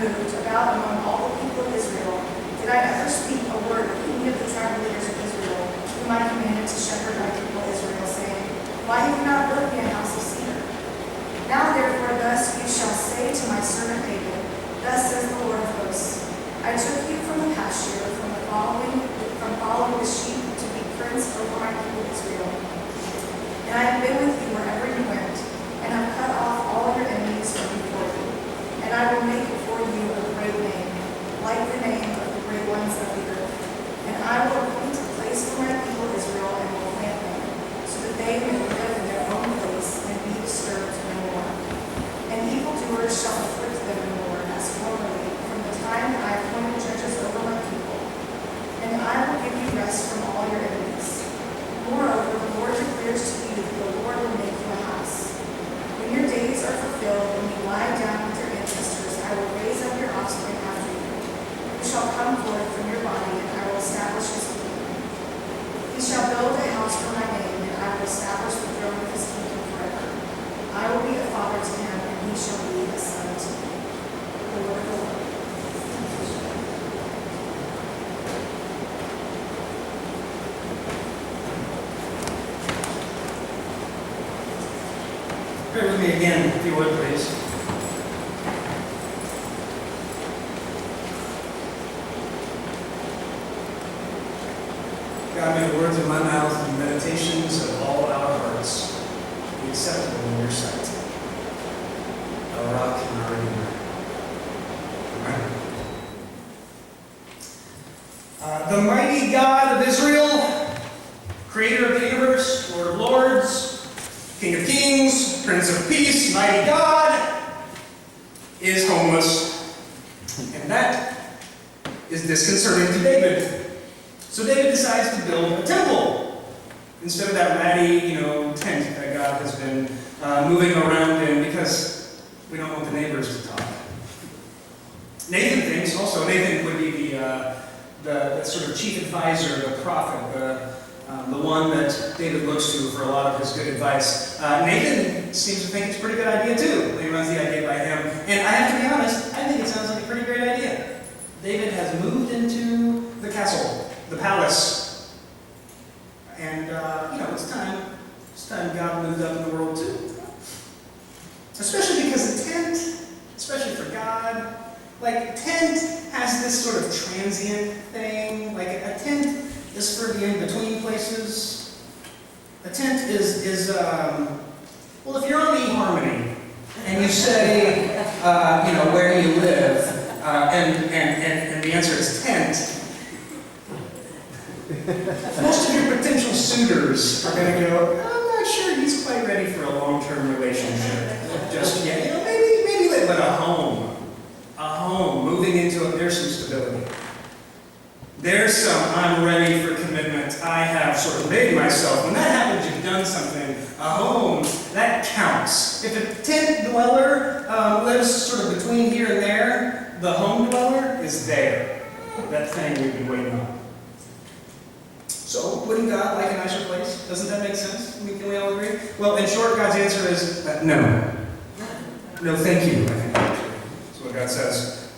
moved about among all the people of Israel, did I ever speak a word of any of the tribal leaders of Israel, whom I commanded to shepherd my people Israel, saying, Why have you not built me a house of cedar? Now therefore thus you shall say to my servant David, Thus says the Lord of hosts, I took you from the pasture, from following the sheep, to be prince over my people Israel. And I have been with you wherever you went, and have cut off all your enemies from before you. And I will make for you a great name, like the name of the great ones of the earth. And I will appoint a place for my people Israel, and will plant them, so that they may live in their own place and be disturbed no more. And evildoers shall afflict them no more, as formerly, from the time that I appointed judges over my people. And I will give you rest from all your enemies. Moreover, the Lord declares to you that the Lord will make you a house. When your days are fulfilled, when you lie down with your ancestors, I will raise up your offspring after you, who shall come forth from your body, and I will establish his kingdom. He shall build a house for my name, and I will establish the throne of his kingdom forever. I will be a father to him, and he shall be a son to me. The word of the Lord. Pray with me again, if you would, please. God, may the words of my mouth and the meditations of all our hearts be acceptable in your sight. Our rock and our redeemer. Amen. The mighty God of Israel, creator of the universe, Lord of lords, King of kings, Prince of peace, mighty God, is homeless. And that is disconcerting to David. So David decides to build a temple instead of that ratty, tent that God has been moving around in, because we don't want the neighbors to talk. Nathan would be the sort of chief advisor, the prophet, the one that David looks to for a lot of his good advice. Nathan seems to think it's a pretty good idea too. He runs the idea by him. And I have to be honest, I think it sounds like a pretty great idea. David has moved into the castle, the palace. And, it's time. It's time God moved up in the world too. Especially because the tent, especially for God, a tent has this sort of transient thing. A tent is for the in-between places. A tent is if you're on eHarmony and you say, where you live, and the answer is tent, most of your potential suitors are going to go, I'm not sure he's quite ready for a long-term relationship just yet. Maybe live in a home, moving into there's some stability. There's some, I'm ready for commitment. I have sort of made myself. When that happens, you've done something. A home, that counts. If a tent dweller lives sort of between here and there, the home dweller is there. That thing we've been waiting on. So, wouldn't God like a nicer place? Doesn't that make sense? Can we all agree? Well, in short, God's answer is no. No, thank you, I think. That's what God says.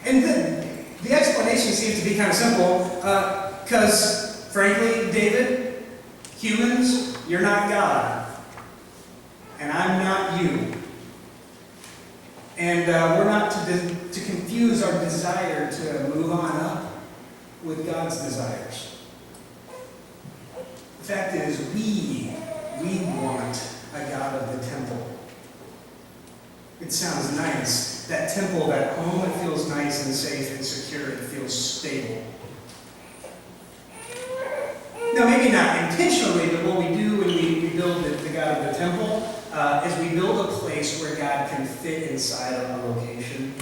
And then the explanation seems to be kind of simple, because, frankly, David, humans, you're not God, and I'm not you. And we're not to confuse our desire to move on up with God's desires. The fact is, we want a God of the temple. It sounds nice. That temple, that home, it feels nice and safe and secure. It feels stable. Now, maybe not intentionally, but what we do when we build the God of the temple is we build a place where God can fit inside of a location.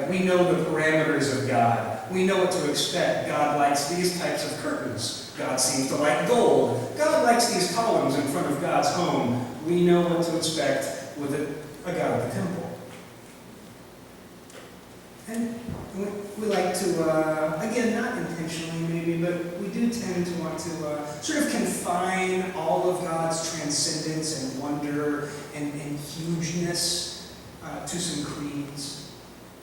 We know the parameters of God. We know what to expect. God likes these types of curtains. God seems to like gold. God likes these columns in front of God's home. We know what to expect with a God of the temple. And we like to, again, not intentionally maybe, but we do tend to want to sort of confine all of God's transcendence and wonder and hugeness to some creeds,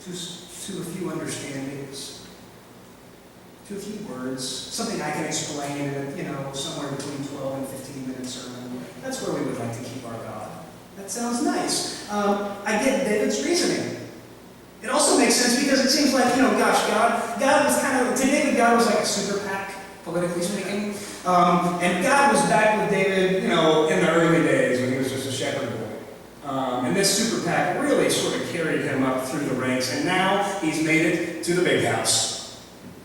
to a few understandings, to a few words, something I can explain in somewhere between 12 and 15 minute sermon. That's where we would like to keep our God. That sounds nice. I get David's reasoning. It also makes sense because it seems like, God was to David, God was like a super PAC, politically speaking. And God was back with David, in the early days when he was just a shepherd boy. And this super PAC really sort of carried him up through the ranks, and now he's made it to the big house.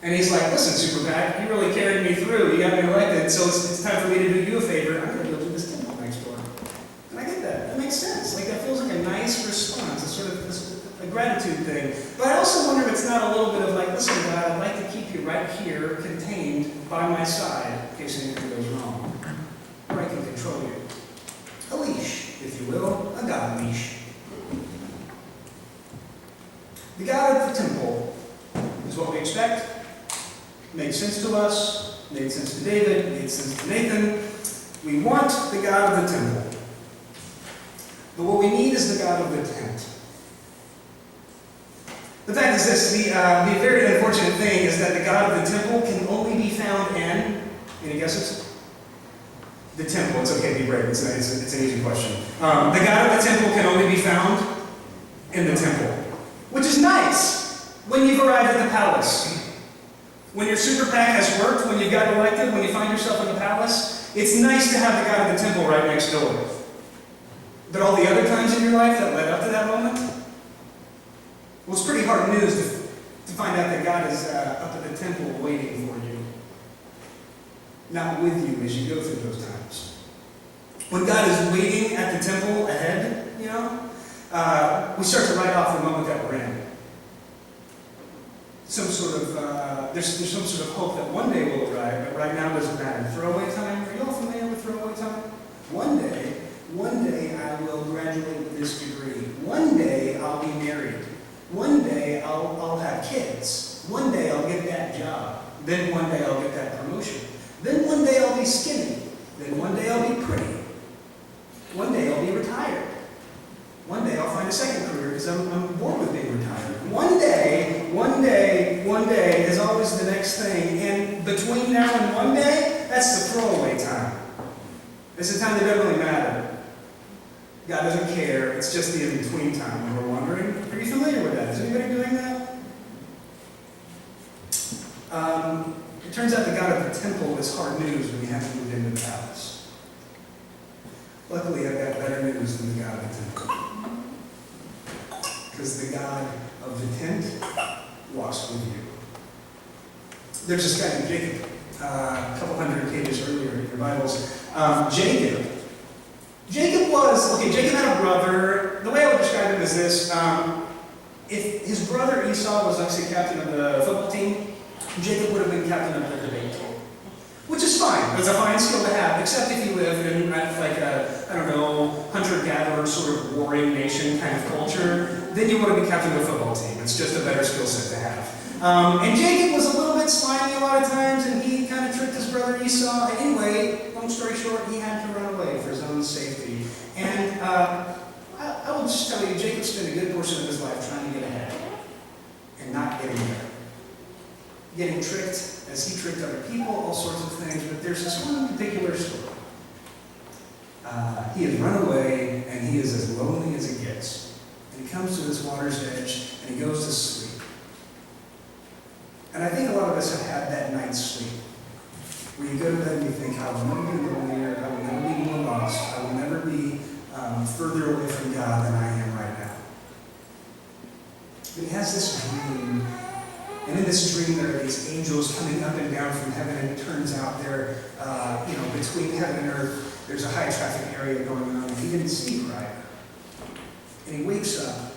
And he's like, listen, super PAC, you really carried me through. You got me elected, so it's time for me to do you a favor. I'm going to go to this temple next door. And I get that. That makes sense. Like, that feels like a nice response. It's sort of a gratitude thing. But I also wonder if it's not a little bit of like, listen, God, I'd like to keep you right here, contained by my side, in case anything goes wrong. Or I can control you. A leash, if you will. A God leash. The God of the temple is what we expect. Made sense to us, made sense to David, made sense to Nathan. We want the God of the temple. But what we need is the God of the tent. The fact is this, the very unfortunate thing is that the God of the temple can only be found in, any guesses? The temple. It's okay to be brave, it's an easy question. The God of the temple can only be found in the temple. Which is nice when you've arrived at the palace. When your super PAC has worked, when you've gotten elected, when you find yourself in the palace, it's nice to have the God of the temple right next door. But all the other times in your life that led up to that moment, well, it's pretty hard news to find out that God is up at the temple waiting for you. Not with you as you go through those times. When God is waiting at the temple ahead, we start to write off the moment that we're in. There's some sort of hope that one day will arrive, but right now doesn't matter. Throwaway time, are you all familiar with throwaway time? One day I will graduate with this degree. One day I'll be married. One day I'll have kids. One day I'll get that job. Then one day I'll get that promotion. Then one day I'll be skinny. Then one day I'll be pretty. One day I'll be retired. One day I'll find a second career because I'm bored with being retired. One day is always the next thing. And between now and one day, that's the throwaway time. It's the time that doesn't really matter. God doesn't care. It's just the in-between time when we're wondering. Are you familiar with that? Is anybody doing that? It turns out the God of the temple is hard news when you have to move into the palace. Luckily, I've got better news than the God of the temple. Because the God of the tent walks with you. There's this guy named Jacob, a couple hundred pages earlier in your Bibles. Jacob had a brother. The way I would describe him is this. If his brother Esau was, like, say, captain of the football team, Jacob would have been captain of the debate team. Which is fine. It's a fine skill to have, except if you live in, like a, hunter-gatherer sort of warring nation kind of culture, then you want to be captain of the football team. It's just a better skill set to have. And Jacob was a little bit slimy a lot of times, and he kind of tricked his brother Esau. Anyway, long story short, he had to run away for his own safety. And I will just tell you, Jacob spent a good portion of his life trying to get ahead and not getting there. Getting tricked as he tricked other people, all sorts of things, but there's this one particular story. He has run away, and he is as lonely as it gets. And he comes to this water's edge, and he goes to sleep. And I think a lot of us have had that night's sleep, where you go to bed and you think, I will never be lonelier, I will never be more lost, I will never be further away from God than I am right now. But he has this dream. And in this dream, there are these angels coming up and down from heaven, and it turns out they're, between heaven and earth, there's a high traffic area going on, and he didn't see right. And he wakes up,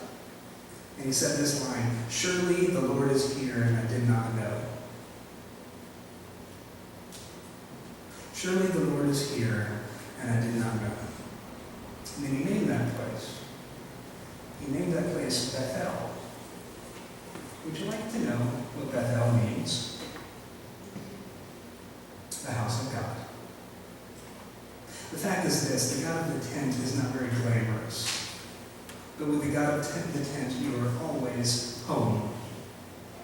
and he said this line, "Surely the Lord is here, and I did not know." Surely the Lord is here, and I did not know. And then he named that place. He named that place Bethel. Would you like to know what Bethel means? The house of God. The fact is this, the God of the tent is not very glamorous. But with the God of the tent, you are always home.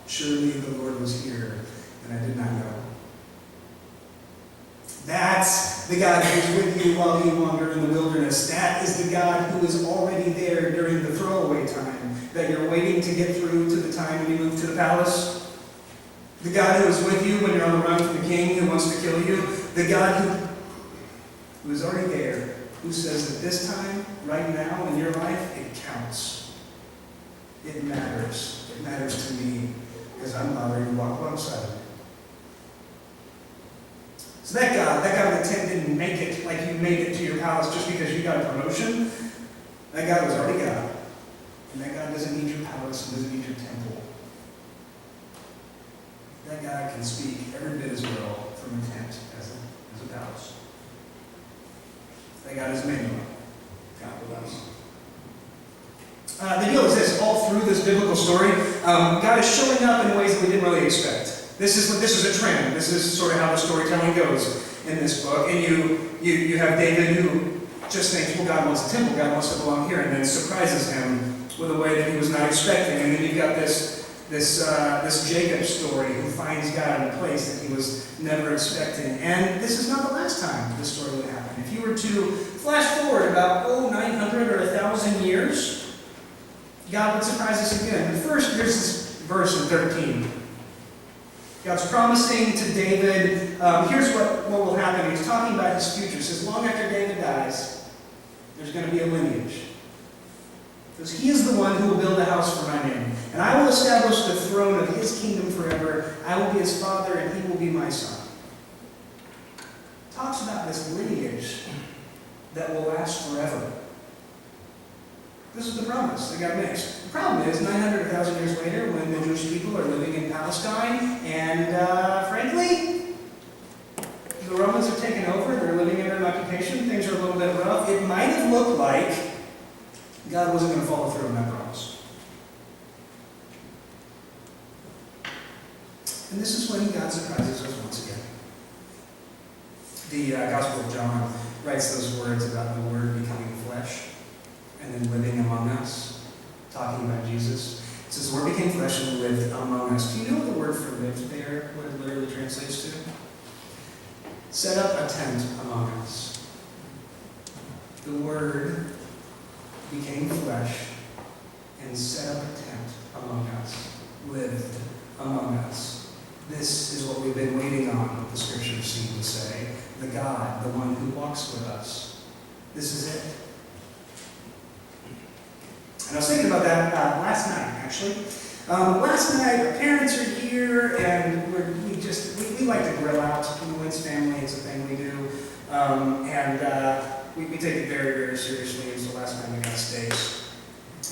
Surely the Lord was here, and I did not know. That's the God who is with you while you wander in the wilderness. That is the God who is already there during the throwaway time that you're waiting to get through to the time when you move to the palace. The God who is with you when you're on the run from the king who wants to kill you. The God who is already there, who says that this time, right now in your life, it counts. It matters. It matters to me because I'm not ready to walk alongside of it. So that God in the tent didn't make it like you made it to your palace just because you got a promotion. That God was already God. And that God doesn't need your palace and doesn't need your temple. That God can speak every bit as well from a tent as a palace. That God is Emmanuel, God with us. The deal is this: all through this biblical story, God is showing up in ways that we didn't really expect. This is a trend. This is sort of how the storytelling goes in this book. And you have David who just thinks, well, God wants a temple, God wants to belong here, and then surprises him with a way that he was not expecting. And then you've got this Jacob story who finds God in a place that he was never expecting. And this is not the last time this story would happen. If you were to flash forward about 900 or 1,000 years, God would surprise us again. But first, here's this verse in 13. God's promising to David, here's what will happen. He's talking about his future. He says, long after David dies, there's going to be a lineage. Because he is the one who will build a house for my name. And I will establish the throne of his kingdom forever. I will be his father, and he will be my son. Talks about this lineage that will last forever. This is the promise that God makes. The problem is, 900, 1,000 years later, when the Jewish people are living in Palestine, and frankly, the Romans have taken over, they're living under an occupation, things are a little bit rough, it might have looked like God wasn't going to follow through on that promise. And this is when God surprises us once again. The Gospel of John writes those words about the Word becoming flesh and then living among us, talking about Jesus. It says, the Word became flesh and lived among us. Do you know what the word for lived there, what it literally translates to? Set up a tent among us. The Word became flesh and set up a tent among us, lived among us. This is what we've been waiting on, the scriptures seem to say. The God, the one who walks with us. This is it. And I was thinking about that last night, actually. Last night, our parents are here, and we like to grill out. In the Wince family, it's a thing we do. We take it very, very seriously. And so last night we got steaks,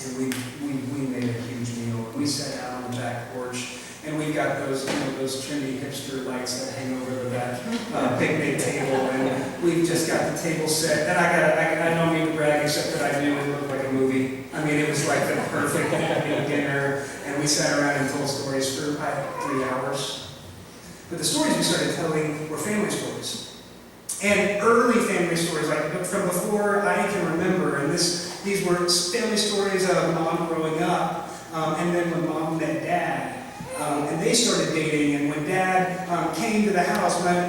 and we made a huge meal. We sat out on the back porch, and we've got those trendy hipster lights that hang over the back picnic table, and we've just got the table set. And I don't mean to brag, except that I knew it looked like a movie. I mean, it was like the perfect dinner, and we sat around and told stories for 3 hours. But the stories we started telling were family stories. And early family stories, like from before I can remember. And these were family stories of mom growing up, and then when mom met dad. And they started dating, and when dad came to the house, my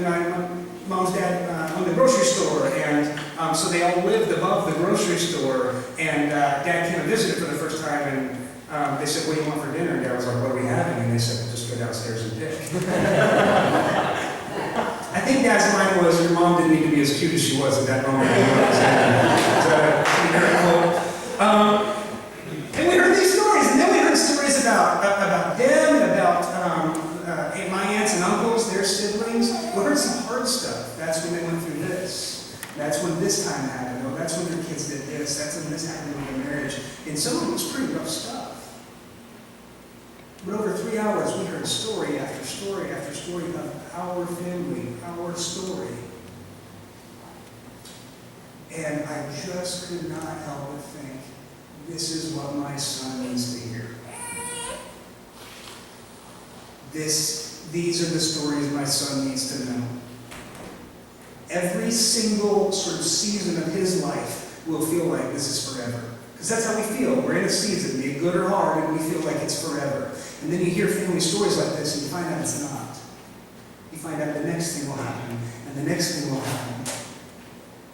mom's dad owned a grocery store, and so they all lived above the grocery store, and dad came and visited for the first time, and they said, what do you want for dinner? And dad was like, what are we having? And they said, well, just go downstairs and pick. I think dad's line was, your mom didn't need to be as cute as she was at that moment. And we heard these stories, and then we heard stories about them, and about my aunts and uncles, their siblings. We heard some hard stuff. That's when they went through this. That's when this time happened. Oh, that's when their kids did this. That's when this happened in their marriage. And some of it was pretty rough stuff. But over 3 hours, we heard story after story after story of our family, our story. And I just could not help but think, this is what my son needs to hear. These are the stories my son needs to know. Every single sort of season of his life will feel like this is forever. Because that's how we feel. We're in a season, be it good or hard, and we feel like it's forever. And then you hear family stories like this, and you find out it's not. You find out the next thing will happen, and the next thing will happen.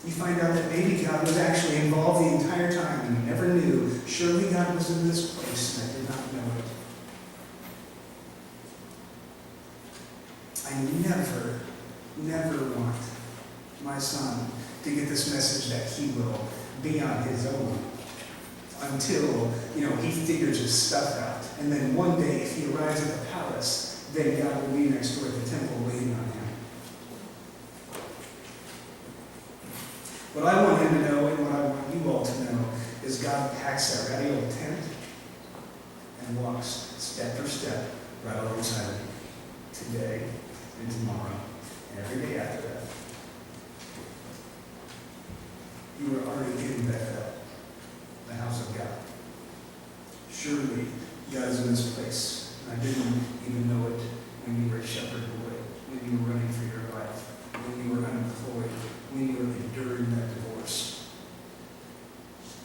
You find out that maybe God was actually involved the entire time, and you never knew. Surely God was in this place, and I did not know it. I never want my son to get this message that he will be on his own until, he figures his stuff out. And then one day, if he arrives at the palace, then God will be next door at the temple waiting on him. What I want him to know, and what I want you all to know, is God packs that ratty old tent and walks step for step right alongside of you today and tomorrow and every day after that. You are already in Bethel, the house of God. Surely God is in this place. And I didn't even know it when you were a shepherd boy, when you were running for your life, when you were unemployed, when you were enduring that divorce,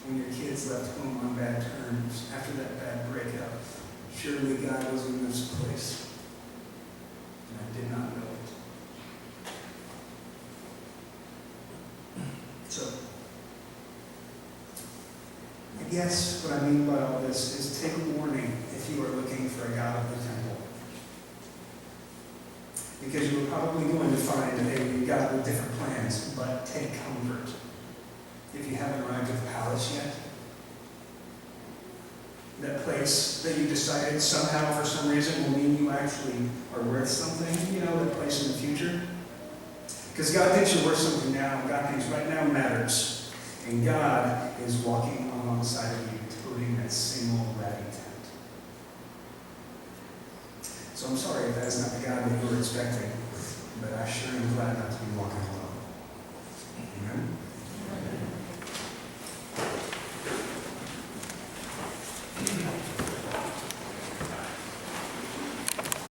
when your kids left home on bad terms, after that bad breakup. Surely God was in this place. And I did not know it. So, I guess what I mean by all this is take warning if you are looking for a God of the temple. Because you are probably going to find a God with different plans, but take comfort. If you haven't arrived at the palace yet, that place that you decided somehow for some reason will mean you actually are worth something, that place in the future. Because God thinks you're worth something now. God thinks right now matters. And God is walking alongside of you, toting that same old ratty tent. So I'm sorry if that is not the God that you were expecting, but I sure am glad not to be walking alone.